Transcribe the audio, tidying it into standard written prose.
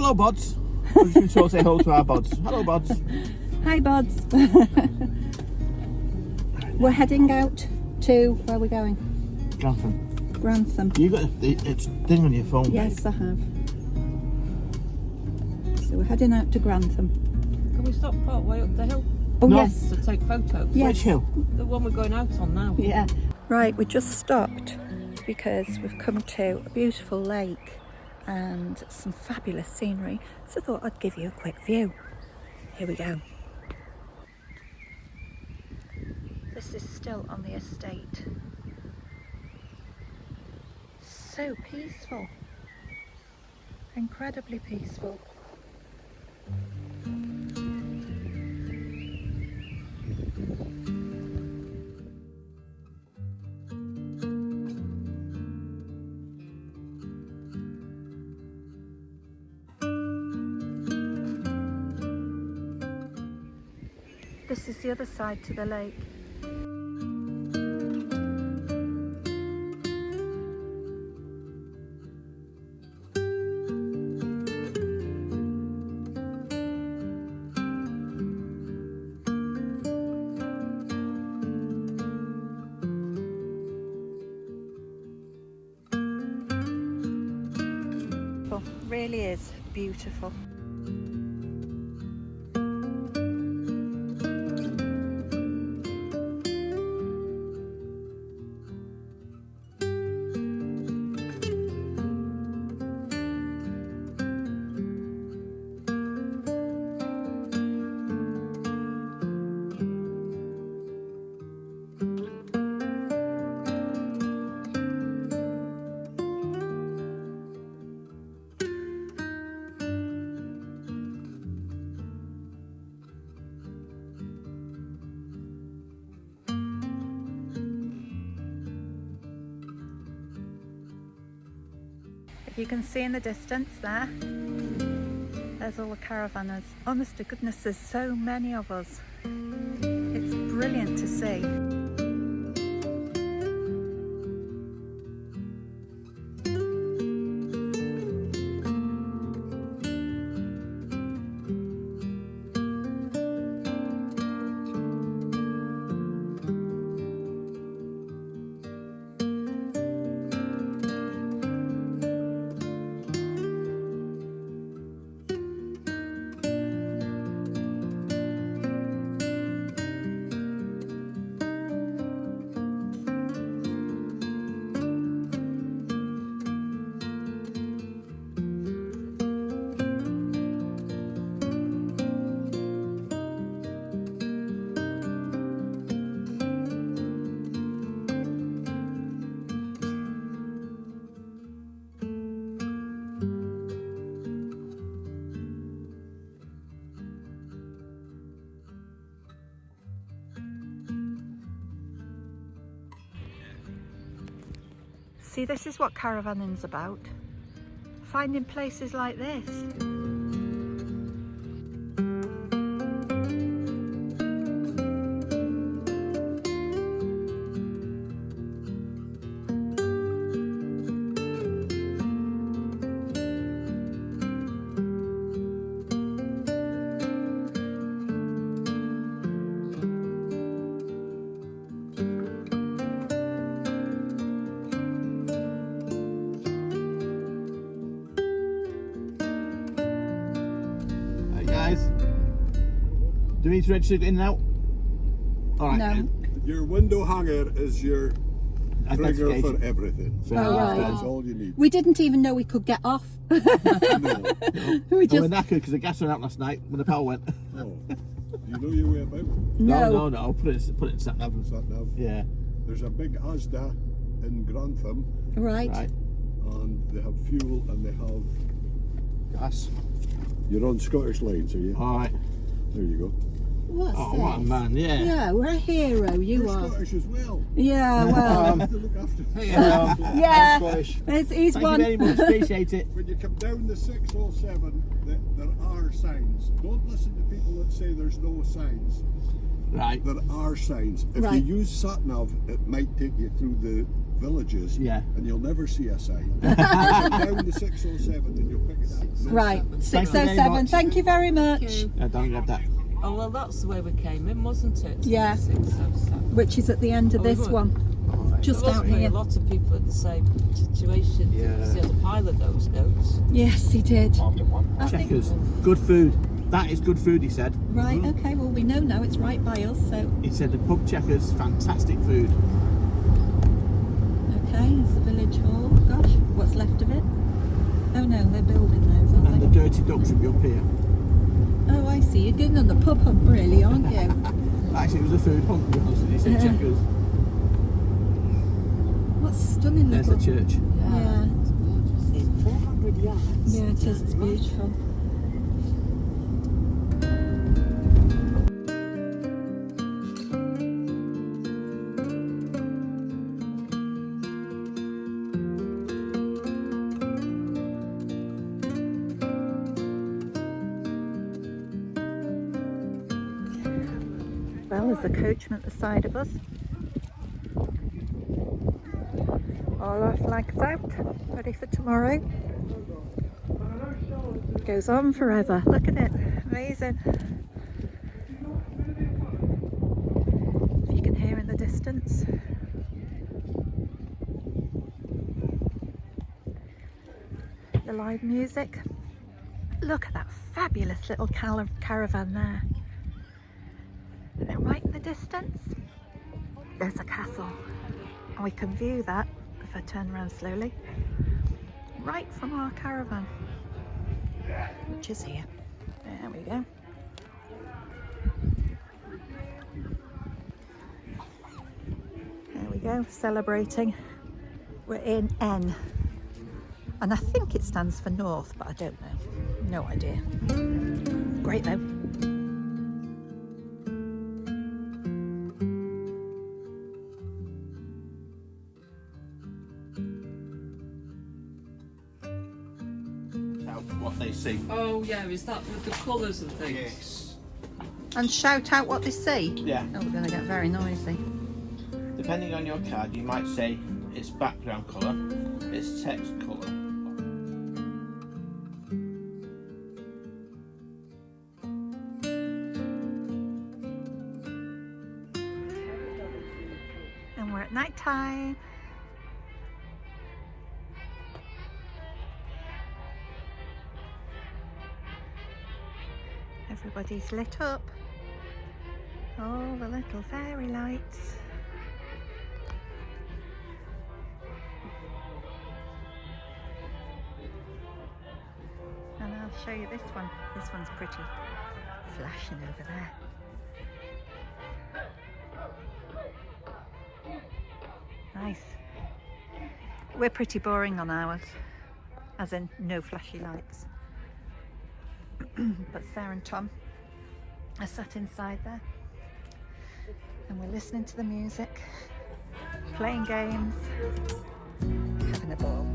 Hello, Bods. I'm just going to say hello to our Bods. Hello, Bods. Hi, Bods. We're heading out to, where are we going? Grantham. Grantham. You got a thing on your phone, Yes, babe? I have. So we're heading out to Grantham. Can we stop part way up the hill Oh, No. yes. to take photos? Yes. Which hill? The one we're going out on now. Yeah. Right, we just stopped because we've come to a beautiful lake and some fabulous scenery. So I thought I'd give you a quick view. Here we go. This is still on the estate. So peaceful. Incredibly peaceful. This is the other side to the lake. Really is beautiful. You can see in the distance there, there's all the caravanners. Honest to goodness, there's so many of us. It's brilliant to see. See, this is what caravanning's about. Finding places like this. Do we need to register in and out? All right. No. Your window hanger is your trigger for everything. So Oh, right. That's all you need. We didn't even know we could get off. No. We We're just knackered because the gas went out last night when the power went. Oh. You know your way about? No. Put it in sat nav. Sat nav. Yeah. There's a big Asda in Grantham, Right. and they have fuel and they have. Gas. You're on Scottish lines, are you? All right. There you go. What's Oh, this? what a man! Yeah. Yeah, we're a hero. You You're are. Scottish as well. Yeah, You well. have to look after. Yeah. I'm Scottish. He's Thank one. you very much. Appreciate it. When you come down the 607, there are signs. Don't listen to people that say there's no signs. Right. There are signs. If Right. you use sat nav, it might take you through the villages, Yeah. and you'll never see a sign. Down the 607 and you'll pick it up. Right, Thank you very 607. much. Thank you very much. Don't grab that. Oh, well, that's the way we came in, wasn't it? Yeah. 607. Which is at the end of Oh, we this would. one, just There out must be here. a lot of people in the same situation. Yeah. Because he had a pile of those goats. Yes, he did. I think, Checkers. Good food. That is good food, he said. right, okay, well, we know now it's right by us, so. He said the pub Checkers, fantastic food. Okay, it's the village hall. Gosh, what's left of it? Oh no, they're building those, aren't And the they? Dirty Ducks will be up here. Oh, I see. You're going on the pub hunt, really, aren't you? Actually, it was a food hunt, to be honest with you. He said Yeah. Checkers. What stunning There's little. the church. Yeah, It's gorgeous. In 400 yards. yeah, it is. It's beautiful. Well, there's a coachman at the side of us. All our flags out, ready for tomorrow. Goes on forever. Look at it, amazing. If you can hear in the distance. The live music. Look at that fabulous little caravan there. And right in the distance, there's a castle. And we can view that, if I turn around slowly, right from our caravan, which is here. There we go. There we go, celebrating. We're in N. And I think it stands for North, but I don't know. No idea. Great though. What they see. Oh, yeah, is that with the colours and things? Yes. And shout out what they see. Yeah. Oh, we're going to get very noisy. Depending on your card, you might say it's background colour, it's text colour. And we're at night time. Everybody's lit up. All the little fairy lights. And I'll show you this one. This one's pretty, flashing over there. Nice. We're pretty boring on ours, as in no flashy lights. But Sarah and Tom are sat inside there and we're listening to the music, playing games, having a ball.